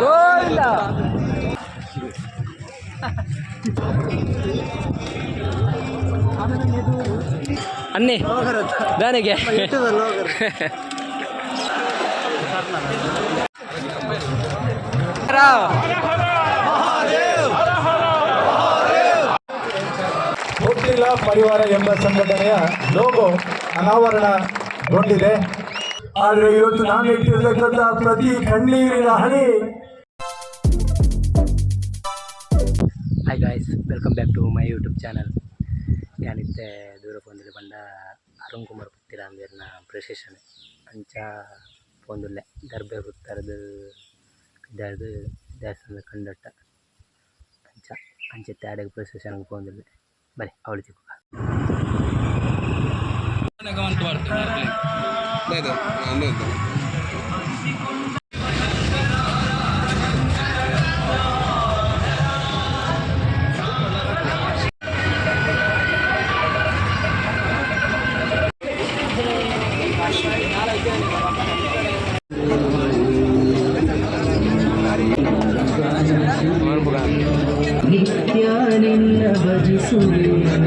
ಗೋವಿಂದ ಅನ್ನಿ ದಾನಿಗೆ ವಕೀಲ ಪರಿವಾರ ಎಂಬ ಸಂಘಟನೆಯ ಲೋಗೋ ಅನಾವರಣಗೊಂಡಿದೆ. ಆದರೆ ಇವತ್ತು ನಾನು ಇಟ್ಟಿರ್ತಕ್ಕಂಥ ಪ್ರತಿ ಕಣ್ಣೀರಿನ ಹನಿ. Hi guys, welcome back to my YouTube channel. ഞാനിത്തെ ദൂരെ പോകുന്നില്ല പണ്ട ಅರುಣ್ ಕುಮಾರ್ ಪುತ್ತಿರ ಅಂದಿರನ ಪ್ರಶೇಷನ್ ಅಂಚ ಪೋಂದುಲ್ಲೆ ದರ್ಬೆ ಹುತ್ತರದು ಇದ್ದಾರದು ದೇವಸ್ಥಾನದ ಕಂಡಟ್ಟ ಅಂಚ ಅಂಚೆತ್ತೆ ಆಡೆಗೆ ಪ್ರಶೇಷನ್ಗೆ ಪೋಂದುಲ್ಲೆ ಬರೀ ಅವಳು ಚಿಕ್ಕ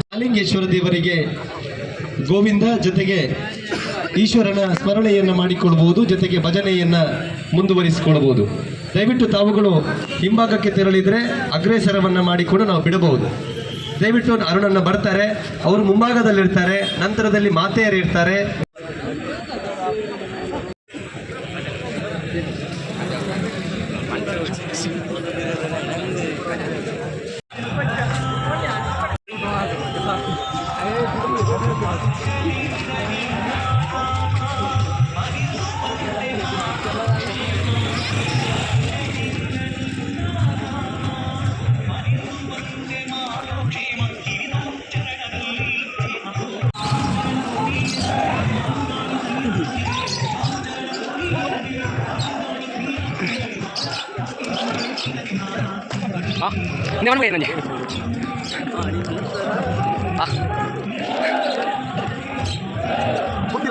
ಮಹಾಲಿಂಗೇಶ್ವರ ದೇವರಿಗೆ ಗೋವಿಂದ ಜೊತೆಗೆ ಈಶ್ವರನ ಸ್ಮರಣೆಯನ್ನು ಮಾಡಿಕೊಳ್ಳಬಹುದು, ಜೊತೆಗೆ ಭಜನೆಯನ್ನು ಮುಂದುವರಿಸಿಕೊಳ್ಳಬಹುದು. ದಯವಿಟ್ಟು ತಾವುಗಳು ಹಿಂಭಾಗಕ್ಕೆ ತೆರಳಿದರೆ ಅಗ್ರೇಸರವನ್ನು ಮಾಡಿಕೊಂಡು ನಾವು ಬಿಡಬಹುದು. ದಯವಿಟ್ಟು ಅರುಣನ್ನ ಬರ್ತಾರೆ, ಅವರು ಮುಂಭಾಗದಲ್ಲಿರ್ತಾರೆ, ನಂತರದಲ್ಲಿ ಮಾತೆಯರು ಇರ್ತಾರೆ.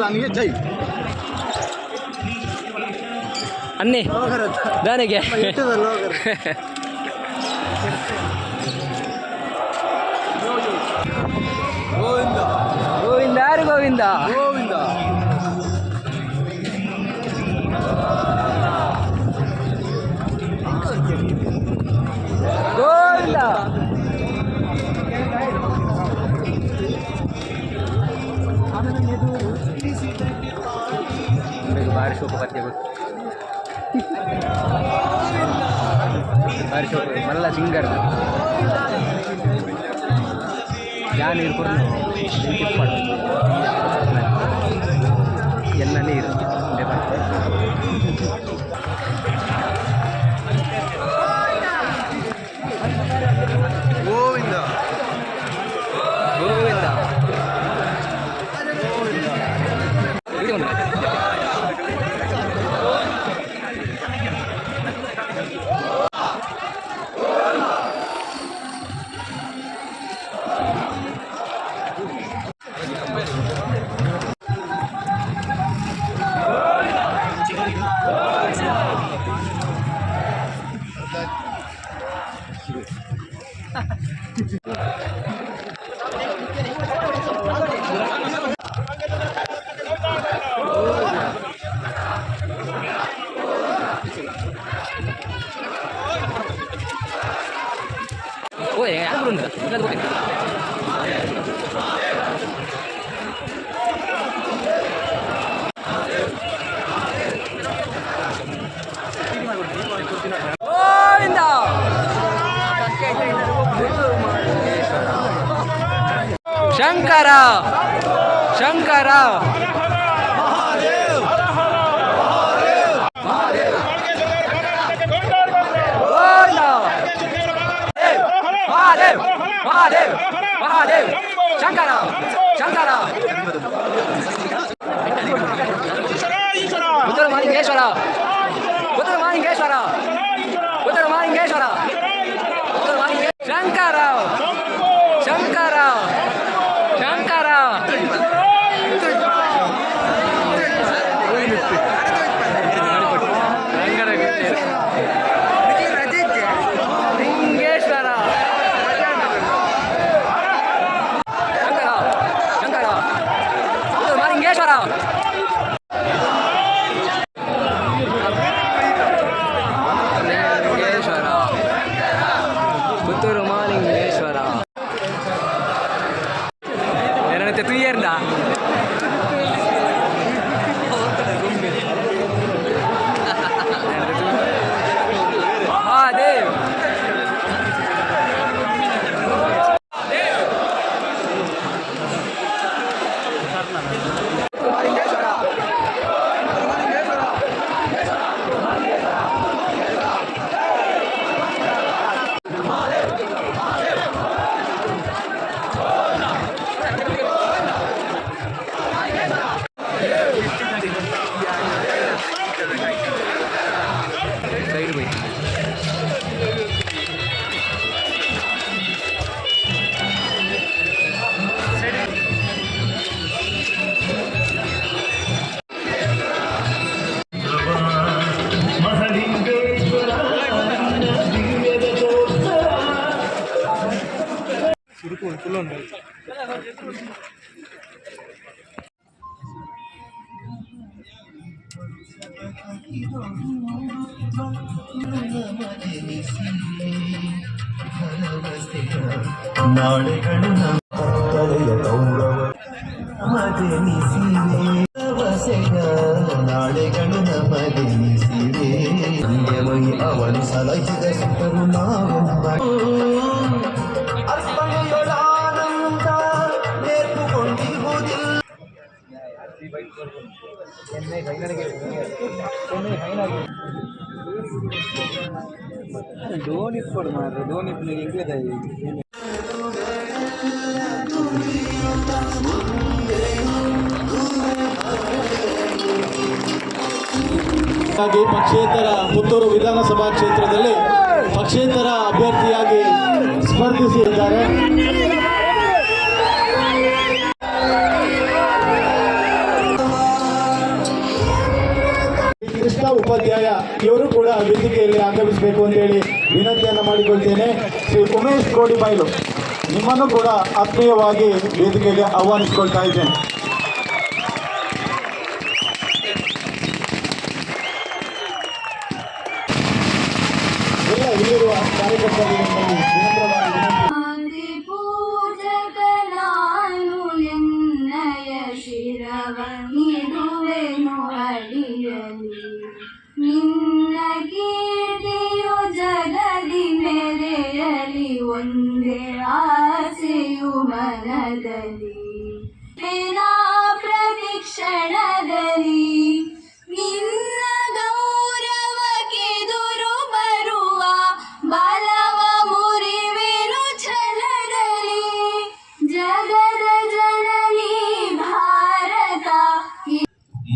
ನನಗೆ ಜೈ ಅನ್ನಿ ದಾನಿಗೆ ಗೋವಿಂದ ಗೋವಿಂದ ಯಾರು ಗೋವಿಂದ ಗೋವಿಂದ ಗೋವಿಂದ ಭಾರಿ ಶೋಕ ಪದ್ಯ ಗೊತ್ತು, ಭಾರಿ ಶೋಕ ಮಲ್ಲ ಸಿಂಗರ್ ಯಾನ್ ಇರ್ಕೊಂಡು ಎಲ್ಲ ನೀರು ಗೋವಿಂದ ಗೋವಿಂದ ಓ ಯಾರು ಬರುಂದ್ರ ಗೋವಿಂದ ಶಂಕರ ಶಂಕರ ಮಹಾದೇವ್ ಮಹಾದೇವ್ ಮಹಾದೇವ್ ಶಂಕರ ಶಂಕರ ಉತ್ತರ ಮಹಾಲಿಂಗೇಶ್ವರ ಉತ್ತರ ಮಹಾಲಿಂಗೇಶ್ವರ ಉತ್ತರ ಮಹಾಲಿಂಗೇಶ್ವರ ಶಂಕರ ಶಂಕರ ಶಂಕರ ನಾಳೆಗಳು ಕತ್ತಲೆಯ ಗೌರವ ಮದನಿಸಿವೆ ನಾಳೆಗಳು ನಮದೆನಿಸಿವೆ ಸಂಯಮೈ ಅವನು ಸಲಹಿದ ಸುಖರು ನಾವೆಲ್ಲ ಅರ್ಪಣೆಯೊಳಾನಂದ ನೇರ್ಪುಕೊಂಡಿರುವುದಿಲ್ಲ. ಧೋನಿ ಕೊಡು ಮಾರ್ರೆ, ಧೋನಿ ಇಂಗ್ಲಿಷ್ ಪಕ್ಷೇತರ ಪುತ್ತೂರು ವಿಧಾನಸಭಾ ಕ್ಷೇತ್ರದಲ್ಲಿ ಪಕ್ಷೇತರ ಅಭ್ಯರ್ಥಿಯಾಗಿ ಸ್ಪರ್ಧಿಸಿದ್ದಾರೆ. ಕೃಷ್ಣ ಉಪಾಧ್ಯಾಯ ಇವರು ಕೂಡ ವೇದಿಕೆಯಲ್ಲಿ ಆಗಮಿಸಬೇಕು ಅಂತ ಹೇಳಿ ವಿನಂತಿಯನ್ನು ಮಾಡಿಕೊಳ್ತೇನೆ. ಶ್ರೀ ಉಮೇಶ್ ಕೋಡಿಬೈಲು ನಿಮ್ಮನ್ನು ಕೂಡ ಆತ್ಮೀಯವಾಗಿ ವೇದಿಕೆಗೆ ಆಹ್ವಾನಿಸಿಕೊಳ್ತಾ ಇದ್ದೇನೆ. ಎಲ್ಲ ಇಲ್ಲಿರುವ ಕಾರ್ಯಕರ್ತರಿಗೆ ಪೂಜಕನಾನು ಎನ್ನಯ ಶಿರವನಿರುವೆನು ಅಡಿಯಲಿ ನಿನ್ನ ಕೀರ್ತಿಯು ಜಗದಿ ಮೆರೆಯಲಿ ಒಂದೇ ಆಸೆಯು ಮನದಲ್ಲಿ ನಾ ಪ್ರತಿಕ್ಷಣದಲ್ಲಿ ನಿನ್ನ ಗೌರವಕ್ಕೆದುರು ಬರುವ ಬಲವ ಮುರಿವೆನು ಛಲದಲ್ಲಿ ಜಗದ ಜನನಿ ಭಾರತ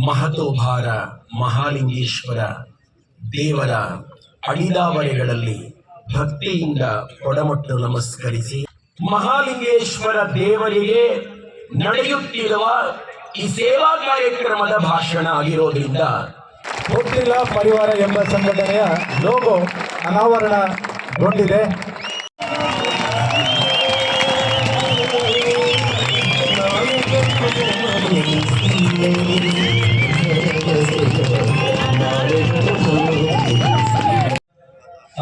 ಮಹತೋಭಾರ ಮಹಾಲಿಂಗೇಶ್ವರ ದೇವರ ಅಡಿದಾವರೆಗಳಲ್ಲಿ ಭಕ್ತಿಯಿಂದ ಒಡಮಟ್ಟು ನಮಸ್ಕರಿಸಿ ಮಹಾಲಿಂಗೇಶ್ವರ ದೇವರಿಗೆ ನಡೆಯುತ್ತಿರುವ ಈ ಸೇವಾ ಕಾರ್ಯಕ್ರಮದ ಭಾಷಣ ಆಗಿರೋದ್ರಿಂದ ಗೊತ್ತಿಲ್ಲ ಪರಿವಾರ ಎಂಬ ಸಂಘಟನೆಯ ಲೋಗೋ ಅನಾವರಣಗೊಂಡಿದೆ.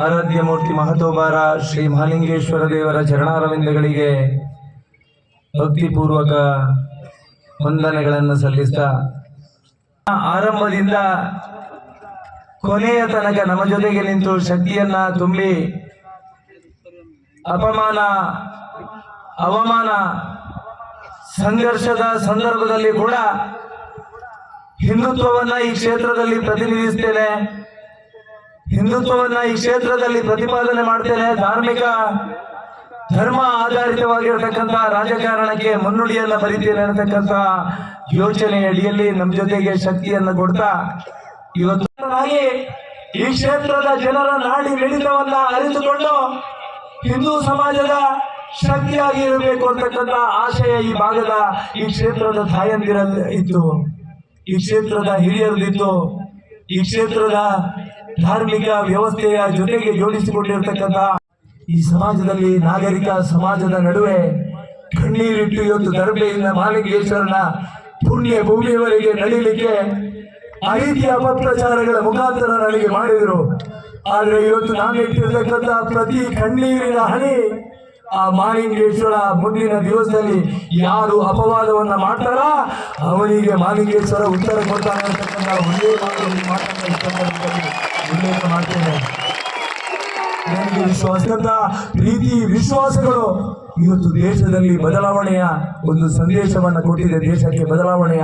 ಆರಾಧ್ಯ ಮೂರ್ತಿ ಮಹತೋಬಾರ ಶ್ರೀ ಮಹಾಲಿಂಗೇಶ್ವರ ದೇವರ ಚರಣಾರವಿಂದಗಳಿಗೆ ಭಕ್ತಿಪೂರ್ವಕ ವಂದನೆಗಳನ್ನು ಸಲ್ಲಿಸ್ತಾ ಆರಂಭದಿಂದ ಕೊನೆಯ ತನಕ ನಮ್ಮ ಜೊತೆಗೆ ನಿಂತು ಶಕ್ತಿಯನ್ನ ತುಂಬಿ ಅಪಮಾನ ಅವಮಾನ ಸಂಘರ್ಷದ ಸಂದರ್ಭದಲ್ಲಿ ಕೂಡ ಹಿಂದುತ್ವವನ್ನ ಈ ಕ್ಷೇತ್ರದಲ್ಲಿ ಪ್ರತಿನಿಧಿಸ್ತೇನೆ, ಹಿಂದುತ್ವವನ್ನ ಈ ಕ್ಷೇತ್ರದಲ್ಲಿ ಪ್ರತಿಪಾದನೆ ಮಾಡ್ತೇನೆ, ಧರ್ಮ ಆಧಾರಿತವಾಗಿರತಕ್ಕಂಥ ರಾಜಕಾರಣಕ್ಕೆ ಮುನ್ನುಡಿಯನ್ನ ಬರಿತೇನೆ ಅನ್ನತಕ್ಕಂಥ ಯೋಚನೆ ಅಡಿಯಲ್ಲಿ ನಮ್ಮ ಜೊತೆಗೆ ಶಕ್ತಿಯನ್ನು ಕೊಡ್ತಾ ಇವತ್ತು ಈ ಕ್ಷೇತ್ರದ ಜನರ ನಾಡಿ ಮಿಡಿತವನ್ನ ಅರಿತುಕೊಂಡು ಹಿಂದೂ ಸಮಾಜದ ಶಕ್ತಿಯಾಗಿ ಇರಬೇಕು ಅಂತಕ್ಕಂಥ ಆಶಯ ಈ ಭಾಗದ ಈ ಕ್ಷೇತ್ರದ ತಾಯಂದಿರಲ್ಲಿ ಇತ್ತು, ಈ ಕ್ಷೇತ್ರದ ಹಿರಿಯರದಿತ್ತು, ಈ ಕ್ಷೇತ್ರದ ಧಾರ್ಮಿಕ ವ್ಯವಸ್ಥೆಯ ಜೊತೆಗೆ ಜೋಡಿಸಿಕೊಂಡಿರತಕ್ಕಂಥ ಈ ಸಮಾಜದಲ್ಲಿ ನಾಗರಿಕ ಸಮಾಜದ ನಡುವೆ ಕಣ್ಣೀರಿಟ್ಟು ಇವತ್ತು ದರ್ಬೆಯಿಂದ ಮಹಾಲಿಂಗೇಶ್ವರನ ಪುಣ್ಯ ಭೂಮಿಯವರೆಗೆ ನಡೀಲಿಕ್ಕೆ ಆ ರೀತಿಯ ಅಪಪ್ರಚಾರಗಳ ಮುಖಾಂತರ ನನಗೆ ಮಾಡಿದರು. ಆದರೆ ಇವತ್ತು ನಾನು ಇಟ್ಟಿರ್ತಕ್ಕಂಥ ಪ್ರತಿ ಕಣ್ಣೀರಿನ ಹನಿ ಆ ಮಹಾಲಿಂಗೇಶ್ವರ ಮುಂದಿನ ದಿವಸದಲ್ಲಿ ಯಾರು ಅಪವಾದವನ್ನ ಮಾಡ್ತಾರ ಅವನಿಗೆ ಮಹಾಲಿಂಗೇಶ್ವರ ಉತ್ತರ ಕೊಡ್ತಾನೆ ಅಂತಕ್ಕಂಥ ಒಂದೇ ಮಾತನ್ನು ಉಲ್ಲೇಖ ಮಾಡ್ತೇನೆ. ನನಗೆ ವಿಶ್ವಾಸದ ಪ್ರೀತಿ ವಿಶ್ವಾಸಗಳು ಇವತ್ತು ದೇಶದಲ್ಲಿ ಬದಲಾವಣೆಯ ಒಂದು ಸಂದೇಶವನ್ನು ಕೊಟ್ಟಿದೆ, ದೇಶಕ್ಕೆ ಬದಲಾವಣೆಯ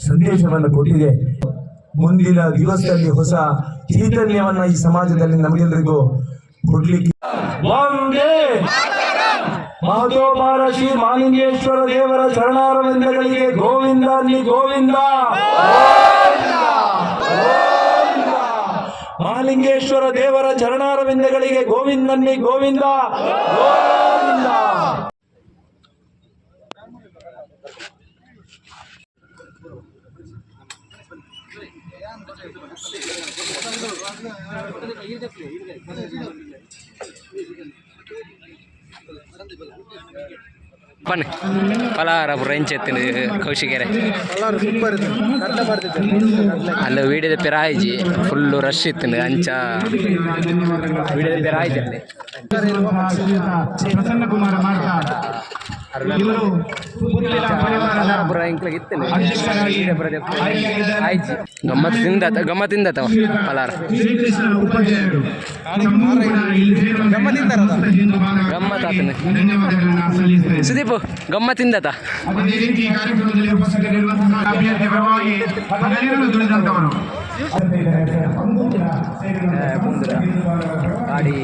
ಸಂದೇಶವನ್ನು ಕೊಟ್ಟಿದೆ. ಮುಂದಿನ ದಿವಸದಲ್ಲಿ ಹೊಸ ಚೈತನ್ಯವನ್ನ ಈ ಸಮಾಜದಲ್ಲಿ ನಮಗೆಲ್ಲರಿಗೂ ಕೊಡ್ಲಿಕ್ಕೆ ಒಂದೇ ಮಹತೋಬಾರ ಶ್ರೀ ಮಹಾಲಿಂಗೇಶ್ವರ ದೇವರ ಚರಣಾರವಿಂದಗಳಿಗೆ ಗೋವಿಂದ ಅಲ್ಲಿ ಗೋವಿಂದ. ಮಹಾಲಿಂಗೇಶ್ವರ ದೇವರ ಚರಣಾರವಿಂದಗಳಿಗೆ ಗೋವಿಂದನ್ನಿ ಗೋವಿಂದ ಗೋವಿಂದ. ಬನ್ನಿ ಪಲಾರ ಬ್ರೆಂಚ್ ಎತ್ತಿನ ಕೌಶಿಗೆರೆ ಅಲ್ಲ ವೀಡಿಯೋದ ಪೆರಾಯ್ಜಿ ಫುಲ್ಲು ರಶ್ ಇತ್ತು ಅಂಚ ವೀಡಿಯೋದ ಪೆರಾಯ್ಜಿ ಅಲ್ಲಿ ಪ್ರಸನ್ನ ಕುಮಾರ ಮಾಡ್ತಾ ಗಮ್ಮತ್ತಿಂದ ಪಲಾರ ಗಮ್ಮತ್ತಾತನ ಸುದೀಪ್ ಗಮ್ಮತ್ತಿಂದತ ಗಾಡಿ